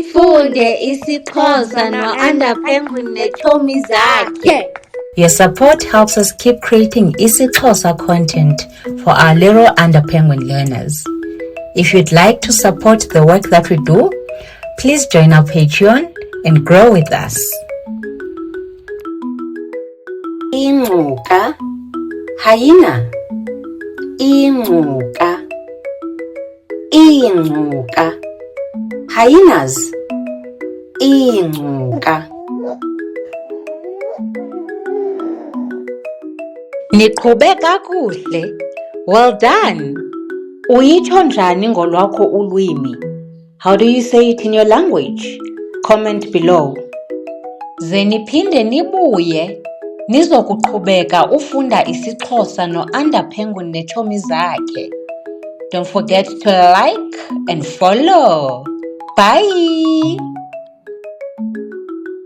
Funde isiXhosa no-Underpenguin neetshomi zakhe. Your support helps us keep creating isiXhosa content for our little Underpenguin learners. If you'd like to support the work that we do, please join our Patreon and grow with us. Ingcuka hyena. Ingcuka. Ingcuka. Hyenas. Ingcuka. Niqhube kakuhle. Well done. Uyitsho njani ngolwakho ulwimi? How do you say it in your language? Comment below. Ze niphinde nibuye nizokuqhubeka ufunda isiXhosa no-Underpenguin neetshomi zakhe. Don't forget to like and follow. Bye!